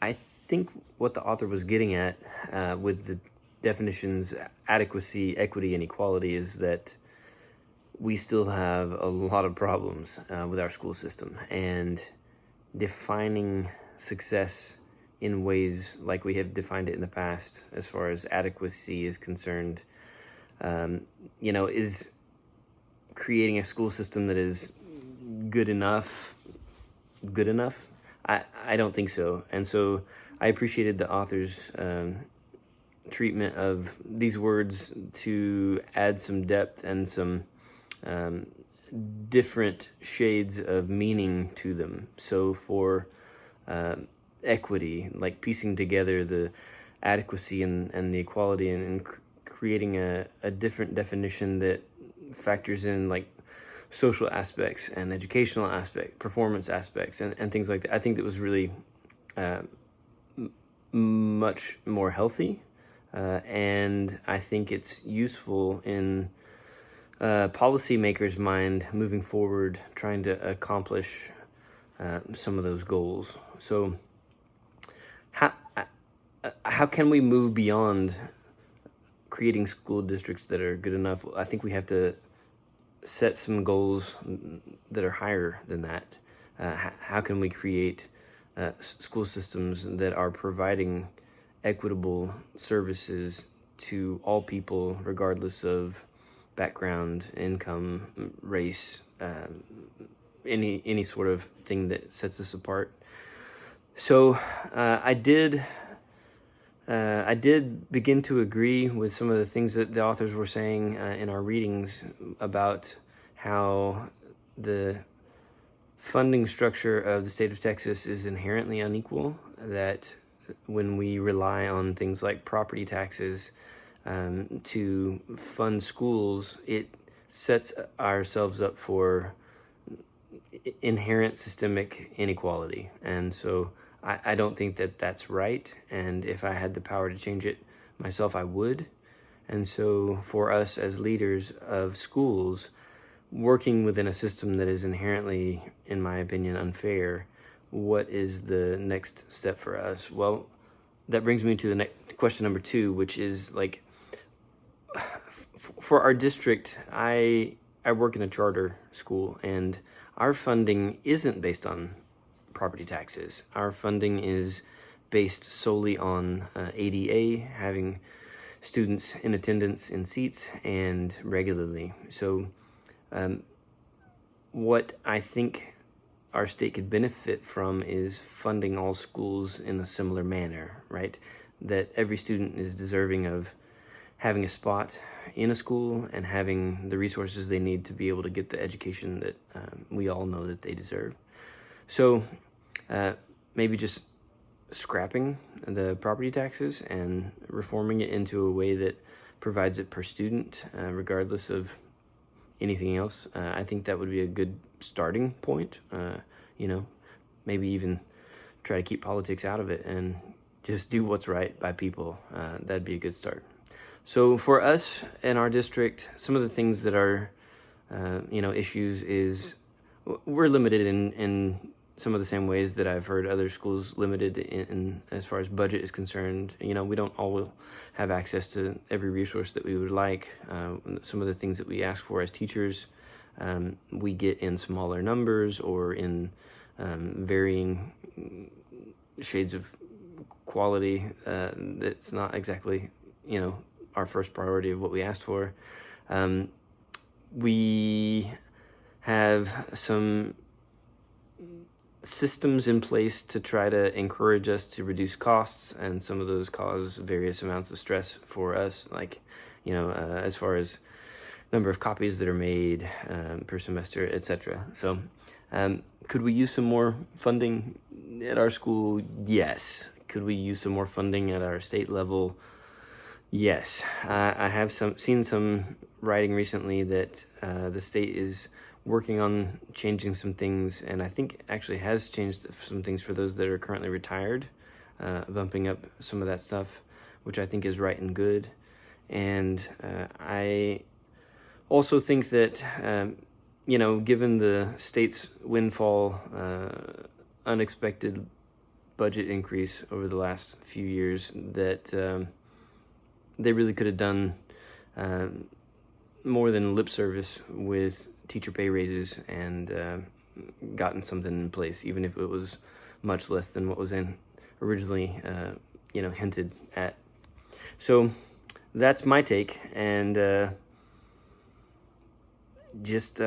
I think what the author was getting at with the definitions adequacy, equity, and equality is that we still have a lot of problems with our school system, and defining success in ways like we have defined it in the past, as far as adequacy is concerned, is creating a school system that is good enough. Good enough? I don't think so. And so I appreciated the author's treatment of these words to add some depth and some different shades of meaning to them. So for equity, like piecing together the adequacy and the equality, and creating a different definition that factors in like social aspects and educational aspects, performance aspects, and things like that. I think that was really much more healthy, and I think it's useful in policymakers' mind moving forward, trying to accomplish some of those goals. So how can we move beyond creating school districts that are good enough? I think we have to set some goals that are higher than that. How can we create school systems that are providing equitable services to all people, regardless of background, income, race, any sort of thing that sets us apart? So I did begin to agree with some of the things that the authors were saying in our readings about how the funding structure of the state of Texas is inherently unequal, that when we rely on things like property taxes to fund schools, it sets ourselves up for inherent systemic inequality. And so I don't think that that's right, and if I had the power to change it myself, I would. And so for us as leaders of schools, working within a system that is inherently, in my opinion, unfair, what is the next step for us? Well, that brings me to the next question, number 2, which is like, for our district, I work in a charter school, and our funding isn't based on property taxes. Our funding is based solely on ADA, having students in attendance in seats and regularly. So what I think our state could benefit from is funding all schools in a similar manner, right? That every student is deserving of having a spot in a school and having the resources they need to be able to get the education that we all know that they deserve. So maybe just scrapping the property taxes and reforming it into a way that provides it per student, regardless of anything else. I think that would be a good starting point. Maybe even try to keep politics out of it and just do what's right by people. That'd be a good start. So for us in our district, some of the things that are, issues is we're limited in some of the same ways that I've heard other schools limited in as far as budget is concerned. We don't all have access to every resource that we would like. Some of the things that we ask for as teachers, we get in smaller numbers or in varying shades of quality that's not exactly, our first priority of what we asked for. We have some systems in place to try to encourage us to reduce costs, and some of those cause various amounts of stress for us, like, as far as number of copies that are made per semester, etc. So could we use some more funding at our school? Yes. Could we use some more funding at our state level? Yes. I have seen some writing recently that the state is working on changing some things, and I think actually has changed some things for those that are currently retired, bumping up some of that stuff, which I think is right and good. And I also think that, given the state's windfall, unexpected budget increase over the last few years that they really could have done more than lip service with teacher pay raises and gotten something in place, even if it was much less than what was originally hinted at. So that's my take, and just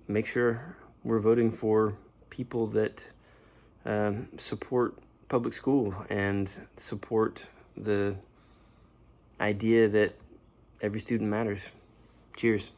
make sure we're voting for people that support public school and support the idea that every student matters. Cheers.